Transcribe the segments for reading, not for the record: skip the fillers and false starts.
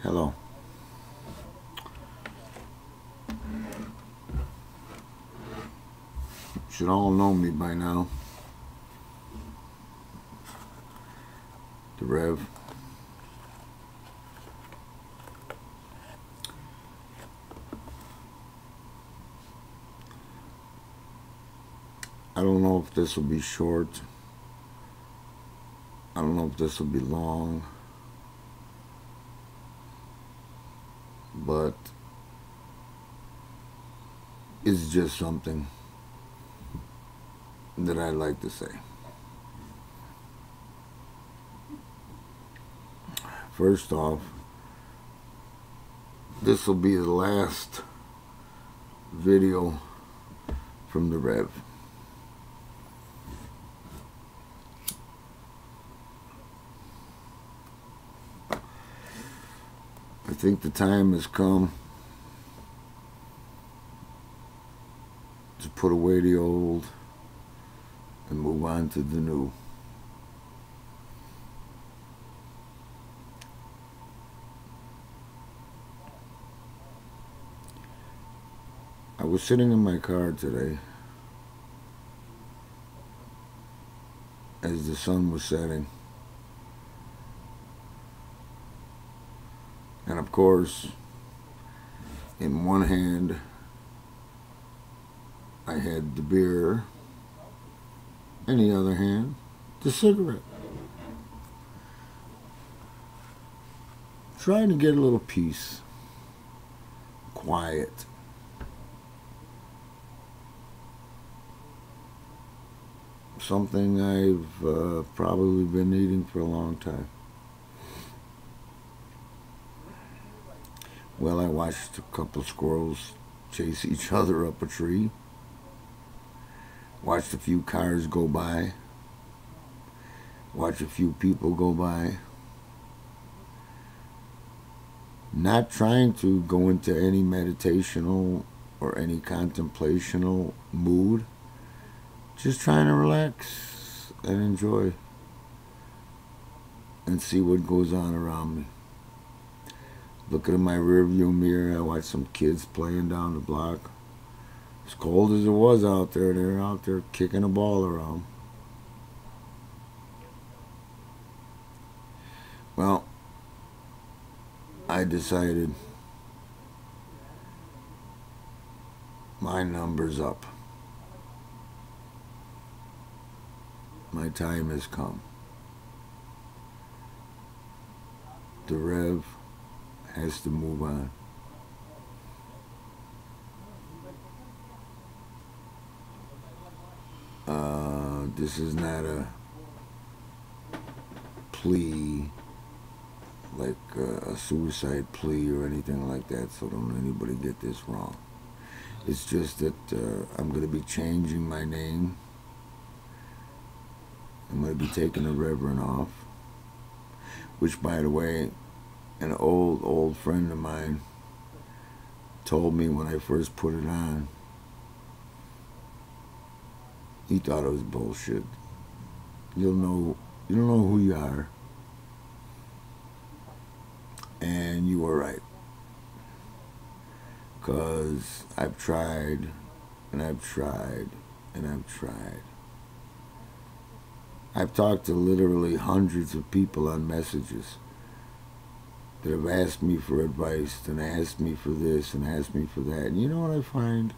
Hello. Should all know me by now. The REV. I don't know if this will be short. I don't know if this will be long. But it's just something that I'd like to say. First off, this will be the last video from the REV. I think the time has come to put away the old and move on to the new. I was sitting in my car today as the sun was setting. And of course, in one hand, I had the beer, in the other hand, the cigarette. Trying to get a little peace, quiet. Something I've probably been needing for a long time. Well, I watched a couple squirrels chase each other up a tree. Watched a few cars go by. Watched a few people go by. Not trying to go into any meditational or any contemplational mood. Just trying to relax and enjoy and see what goes on around me. Looking in my rearview mirror, I watched some kids playing down the block. As cold as it was out there, they were out there kicking a ball around. Well, I decided my number's up. My time has come. The REV has to move on. This is not a plea, like a suicide plea or anything like that, so don't anybody get this wrong. It's just that I'm going to be changing my name. I'm going to be taking the Reverend off, which, by the way, an old friend of mine told me when I first put it on. He thought it was bullshit. You don't know who you are. And you were right. 'Cause I've tried, and I've tried, and I've tried. I've talked to literally hundreds of people on messages that have asked me for advice, and asked me for this, and asked me for that. And you know what I find?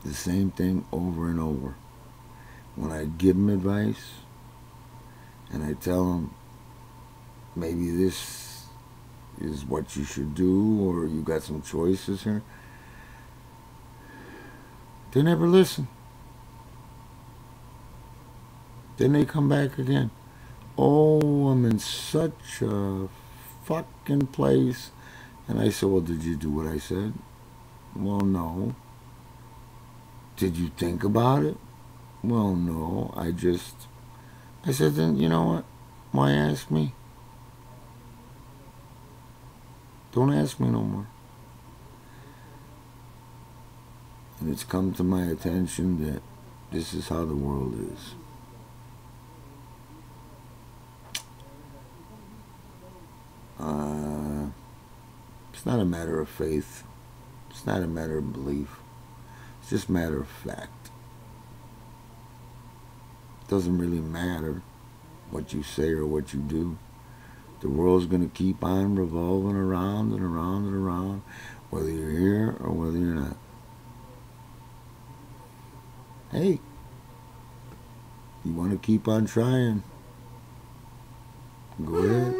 The same thing over and over. When I give them advice, and I tell them, maybe this is what you should do, or you got some choices here, they never listen. Then they come back again. Oh, I'm in such a fucking place. And I said, well, did you do what I said? Well, no. Did you think about it? Well, no. I said, then you know what? Why ask me? Don't ask me no more. And it's come to my attention that this is how the world is. It's not a matter of faith. It's not a matter of belief. It's just a matter of fact. It doesn't really matter what you say or what you do. The world's going to keep on revolving around and around and around, whether you're here or whether you're not. Hey, you want to keep on trying? Go ahead.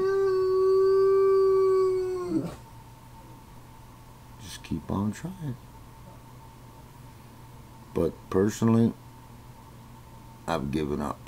Just keep on trying. But personally, I've given up.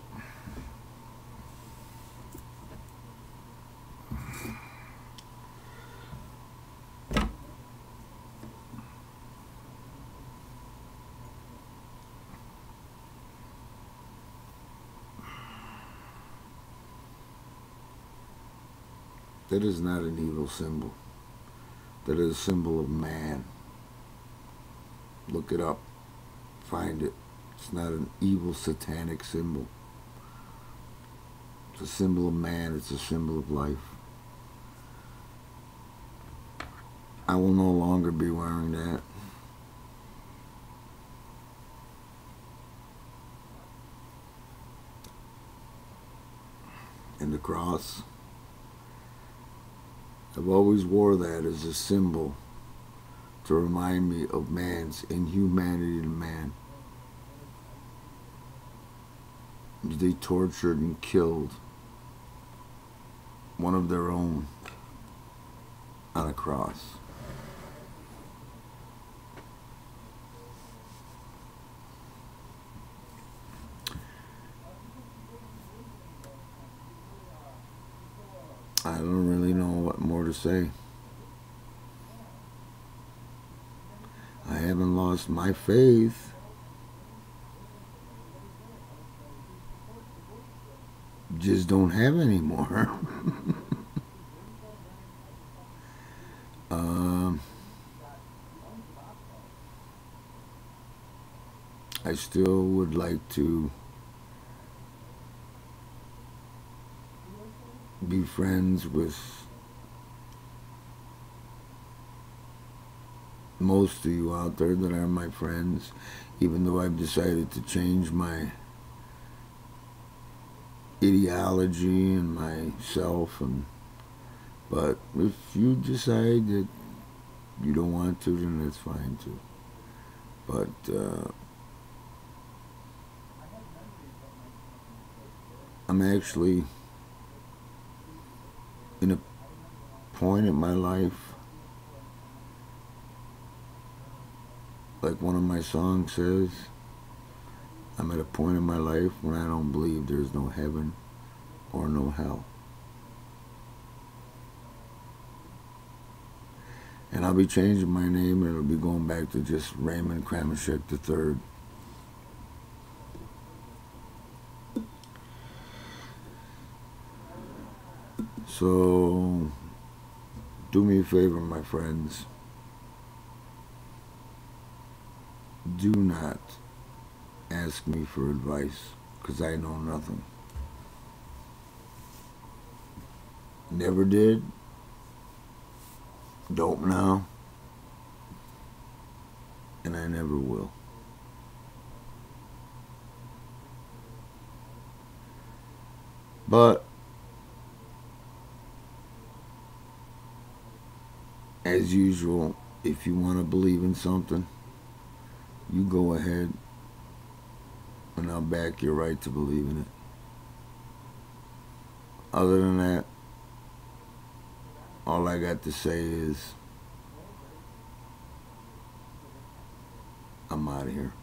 That is not an evil symbol. That is a symbol of man. Look it up. Find it. It's not an evil satanic symbol. It's a symbol of man. It's a symbol of life. I will no longer be wearing that. And the cross. I've always wore that as a symbol to remind me of man's inhumanity to man. They tortured and killed one of their own on a cross. I don't really know what more to say. I haven't lost my faith. Just don't have any more. I still would like to be friends with most of you out there that are my friends, even though I've decided to change my ideology and myself. But if you decide that you don't want to, then that's fine too. But I'm actually in a point in my life, like one of my songs says, I'm at a point in my life when I don't believe there's no heaven or no hell. And I'll be changing my name, and it'll be going back to just Raymond krmaschek III. So, do me a favor, my friends. Do not ask me for advice, because I know nothing. Never did. Don't now. And I never will. But as usual, if you want to believe in something, you go ahead, and I'll back your right to believe in it. Other than that, all I got to say is, I'm out of here.